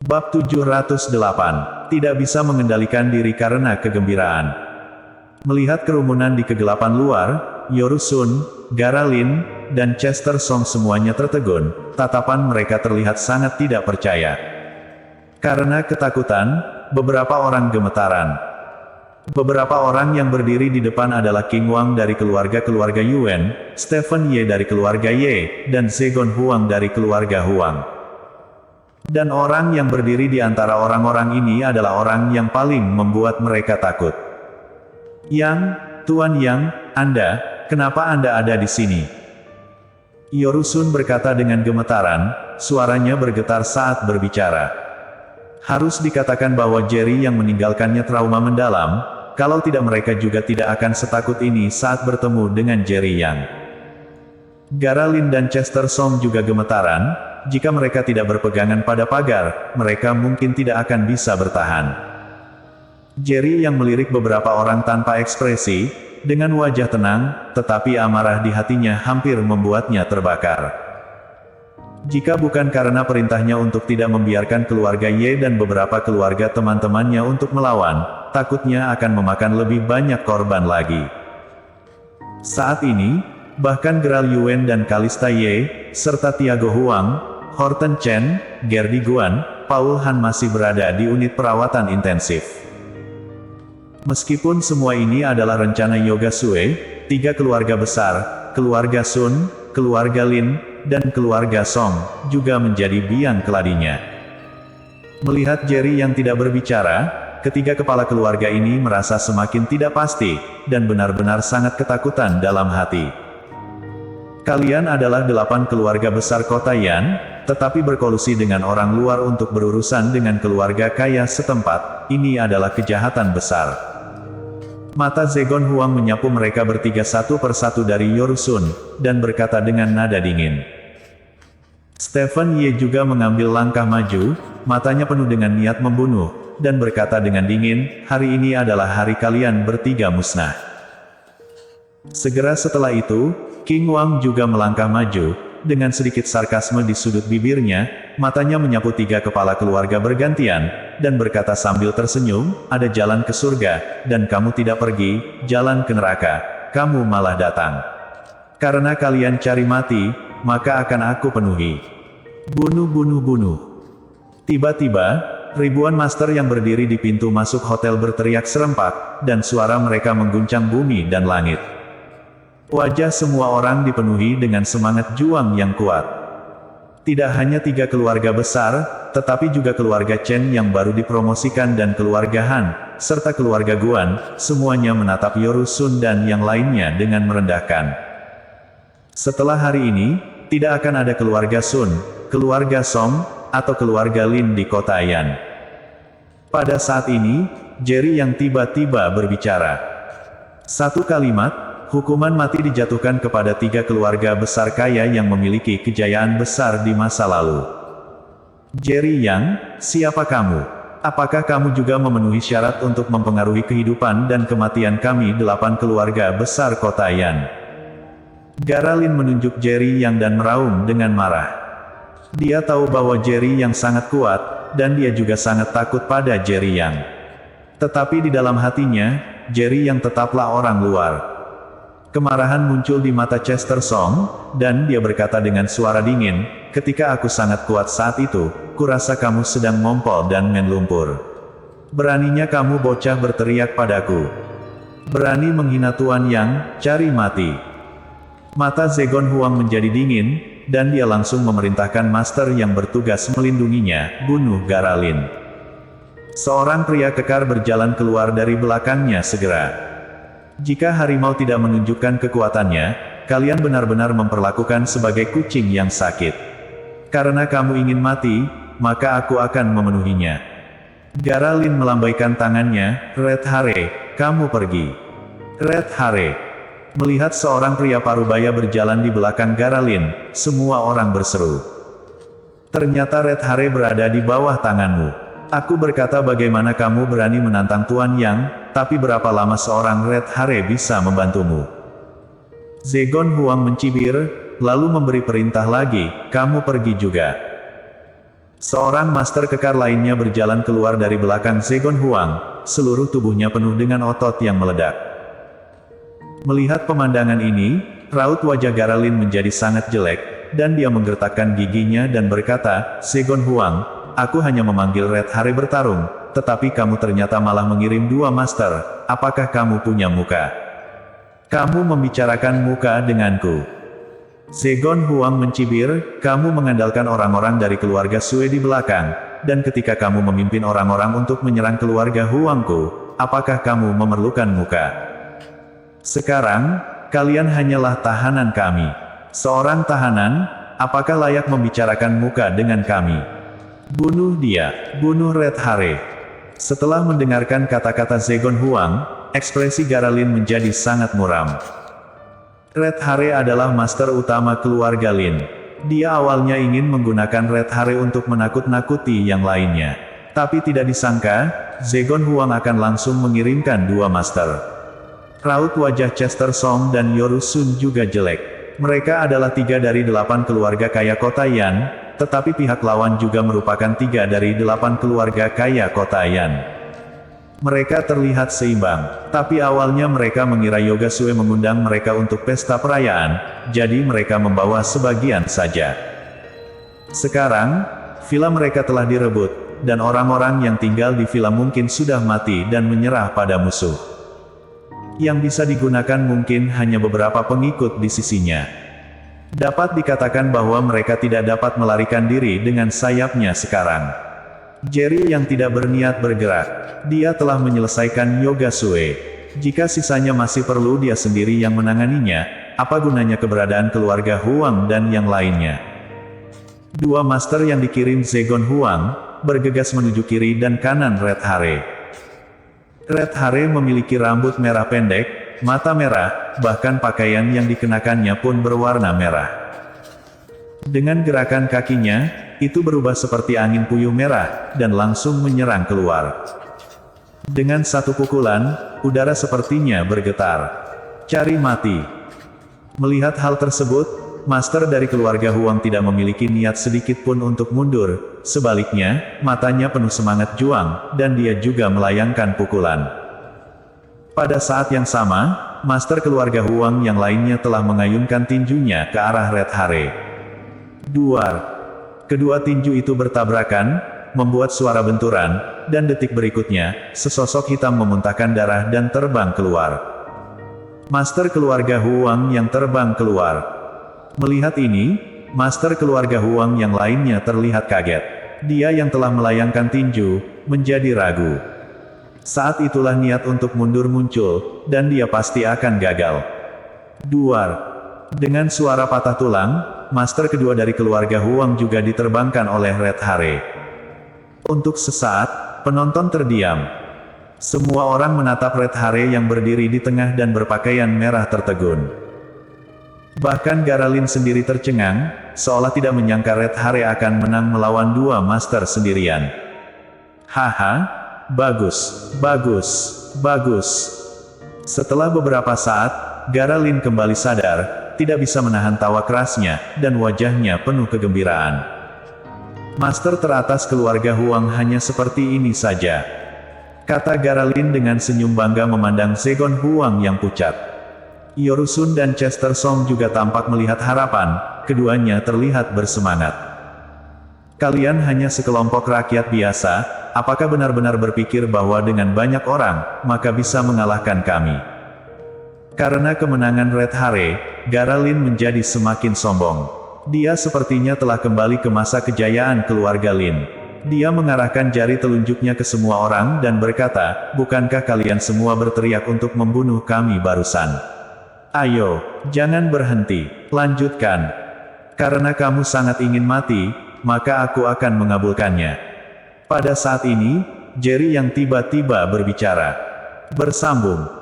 Bab 708. Tidak bisa mengendalikan diri karena kegembiraan. Melihat kerumunan di kegelapan luar, Yorusun, Garalin, dan Chester Song semuanya tertegun. Tatapan mereka terlihat sangat tidak percaya. Karena ketakutan, beberapa orang gemetaran. Beberapa orang yang berdiri di depan adalah King Wang dari keluarga Yuan, Stephen Ye dari keluarga Ye, dan Zegon Huang dari keluarga Huang. Dan orang yang berdiri di antara orang-orang ini adalah orang yang paling membuat mereka takut. Tuan Yang, kenapa Anda ada di sini? Yorusun berkata dengan gemetaran, suaranya bergetar saat berbicara. Harus dikatakan bahwa Jerry yang meninggalkannya trauma mendalam, kalau tidak mereka juga tidak akan setakut ini saat bertemu dengan Jerry Yang. Garalin dan Chester Song juga gemetaran. Jika mereka tidak berpegangan pada pagar, mereka mungkin tidak akan bisa bertahan. Jerry yang melirik beberapa orang tanpa ekspresi, dengan wajah tenang, tetapi amarah di hatinya hampir membuatnya terbakar. Jika bukan karena perintahnya untuk tidak membiarkan keluarga Ye dan beberapa keluarga teman-temannya untuk melawan, takutnya akan memakan lebih banyak korban lagi. Saat ini, bahkan Geral Yuan dan Kalista Ye, serta Tiago Huang, Horton Chen, Gerdi Guan, Paul Han masih berada di unit perawatan intensif. Meskipun semua ini adalah rencana Yoga Sue, tiga keluarga besar, keluarga Sun, keluarga Lin, dan keluarga Song, juga menjadi biang keladinya. Melihat Jerry yang tidak berbicara, ketiga kepala keluarga ini merasa semakin tidak pasti, dan benar-benar sangat ketakutan dalam hati. Kalian adalah 8 keluarga besar kota Yan, tetapi berkolusi dengan orang luar untuk berurusan dengan keluarga kaya setempat, ini adalah kejahatan besar. Mata Zegon Huang menyapu mereka bertiga satu persatu dari Yorusun, dan berkata dengan nada dingin. Stephen Ye juga mengambil langkah maju, matanya penuh dengan niat membunuh, dan berkata dengan dingin, hari ini adalah hari kalian bertiga musnah. Segera setelah itu, King Wang juga melangkah maju, dengan sedikit sarkasme di sudut bibirnya, matanya menyapu tiga kepala keluarga bergantian, dan berkata sambil tersenyum, ada jalan ke surga, dan kamu tidak pergi, jalan ke neraka, kamu malah datang. Karena kalian cari mati, maka akan aku penuhi. Bunuh, bunuh, bunuh. Tiba-tiba, ribuan master yang berdiri di pintu masuk hotel berteriak serempak, dan suara mereka mengguncang bumi dan langit. Wajah semua orang dipenuhi dengan semangat juang yang kuat. Tidak hanya tiga keluarga besar, tetapi juga keluarga Chen yang baru dipromosikan dan keluarga Han, serta keluarga Guan, semuanya menatap Yorusun dan yang lainnya dengan merendahkan. Setelah hari ini, tidak akan ada keluarga Sun, keluarga Song, atau keluarga Lin di kota Yan. Pada saat ini, Jerry yang tiba-tiba berbicara. Satu kalimat, hukuman mati dijatuhkan kepada tiga keluarga besar kaya yang memiliki kejayaan besar di masa lalu. Jerry Yang, siapa kamu? Apakah kamu juga memenuhi syarat untuk mempengaruhi kehidupan dan kematian kami 8 keluarga besar kota Yan? Garalin menunjuk Jerry Yang dan meraung dengan marah. Dia tahu bahwa Jerry Yang sangat kuat, dan dia juga sangat takut pada Jerry Yang. Tetapi di dalam hatinya, Jerry Yang tetaplah orang luar. Kemarahan muncul di mata Chester Song, dan dia berkata dengan suara dingin, ketika aku sangat kuat saat itu, kurasa kamu sedang ngompol dan main lumpur. Beraninya kamu bocah berteriak padaku. Berani menghina Tuan Yang, cari mati. Mata Zegon Huang menjadi dingin, dan dia langsung memerintahkan master yang bertugas melindunginya, bunuh Garalin. Seorang pria kekar berjalan keluar dari belakangnya segera. Jika harimau tidak menunjukkan kekuatannya, kalian benar-benar memperlakukan sebagai kucing yang sakit. Karena kamu ingin mati, maka aku akan memenuhinya. Garalin melambaikan tangannya, Red Hare, kamu pergi. Red Hare. Melihat seorang pria parubaya berjalan di belakang Garalin, semua orang berseru. Ternyata Red Hare berada di bawah tanganmu. Aku berkata bagaimana kamu berani menantang Tuan Yang, tapi berapa lama seorang Red Hare bisa membantumu? Zegon Huang mencibir, lalu memberi perintah lagi, kamu pergi juga. Seorang master kekar lainnya berjalan keluar dari belakang Zegon Huang, seluruh tubuhnya penuh dengan otot yang meledak. Melihat pemandangan ini, raut wajah Garalin menjadi sangat jelek, dan dia menggertakkan giginya dan berkata, "Zegon Huang, aku hanya memanggil Red Hare bertarung, tetapi kamu ternyata malah mengirim 2 master, apakah kamu punya muka? Kamu membicarakan muka denganku?" Zegon Huang mencibir, "Kamu mengandalkan orang-orang dari keluarga Sue di belakang, dan ketika kamu memimpin orang-orang untuk menyerang keluarga Huangku, apakah kamu memerlukan muka? Sekarang, kalian hanyalah tahanan kami. Seorang tahanan, apakah layak membicarakan muka dengan kami? Bunuh dia, bunuh Red Hare." Setelah mendengarkan kata-kata Zegon Huang, ekspresi Garalin menjadi sangat muram. Red Hare adalah master utama keluarga Lin. Dia awalnya ingin menggunakan Red Hare untuk menakut-nakuti yang lainnya. Tapi tidak disangka, Zegon Huang akan langsung mengirimkan 2 master. Raut wajah Chester Song dan Yoru Sun juga jelek. Mereka adalah 3 dari 8 keluarga kaya kota Yan, tetapi pihak lawan juga merupakan 3 dari 8 keluarga kaya kota Yan. Mereka terlihat seimbang, tapi awalnya mereka mengira Yoga Sue mengundang mereka untuk pesta perayaan, jadi mereka membawa sebagian saja. Sekarang, villa mereka telah direbut, dan orang-orang yang tinggal di villa mungkin sudah mati dan menyerah pada musuh. Yang bisa digunakan mungkin hanya beberapa pengikut di sisinya. Dapat dikatakan bahwa mereka tidak dapat melarikan diri dengan sayapnya sekarang. Jerry yang tidak berniat bergerak. Dia telah menyelesaikan Yoga Sue. Jika sisanya masih perlu dia sendiri yang menanganinya, apa gunanya keberadaan keluarga Huang dan yang lainnya? 2 master yang dikirim Zegon Huang, bergegas menuju kiri dan kanan Red Hare. Red Hare memiliki rambut merah pendek, mata merah, bahkan pakaian yang dikenakannya pun berwarna merah. Dengan gerakan kakinya, itu berubah seperti angin puyuh merah, dan langsung menyerang keluar. Dengan satu pukulan, udara sepertinya bergetar. Cari mati. Melihat hal tersebut, master dari keluarga Huang tidak memiliki niat sedikit pun untuk mundur, sebaliknya, matanya penuh semangat juang, dan dia juga melayangkan pukulan. Pada saat yang sama, master keluarga Huang yang lainnya telah mengayunkan tinjunya ke arah Red Hare. Duar. Kedua tinju itu bertabrakan, membuat suara benturan, dan detik berikutnya, sesosok hitam memuntahkan darah dan terbang keluar. Master keluarga Huang yang terbang keluar. Melihat ini, master keluarga Huang yang lainnya terlihat kaget. Dia yang telah melayangkan tinju, menjadi ragu. Saat itulah niat untuk mundur muncul, dan dia pasti akan gagal. Duar. Dengan suara patah tulang, master kedua dari keluarga Huang juga diterbangkan oleh Red Hare. Untuk sesaat, penonton terdiam. Semua orang menatap Red Hare yang berdiri di tengah dan berpakaian merah tertegun. Bahkan Garalin sendiri tercengang, seolah tidak menyangka Red Hare akan menang melawan 2 master sendirian. Haha, bagus, bagus, bagus. Setelah beberapa saat, Garalin kembali sadar, tidak bisa menahan tawa kerasnya, dan wajahnya penuh kegembiraan. Master teratas keluarga Huang hanya seperti ini saja, kata Garalin dengan senyum bangga memandang Zegon Huang yang pucat. Yoru Sun dan Chester Song juga tampak melihat harapan, keduanya terlihat bersemangat. Kalian hanya sekelompok rakyat biasa, apakah benar-benar berpikir bahwa dengan banyak orang, maka bisa mengalahkan kami? Karena kemenangan Red Hare, Garalin menjadi semakin sombong. Dia sepertinya telah kembali ke masa kejayaan keluarga Lin. Dia mengarahkan jari telunjuknya ke semua orang dan berkata, "Bukankah kalian semua berteriak untuk membunuh kami barusan? Ayo, jangan berhenti, lanjutkan. Karena kamu sangat ingin mati, maka aku akan mengabulkannya." Pada saat ini, Jerry yang tiba-tiba berbicara. Bersambung.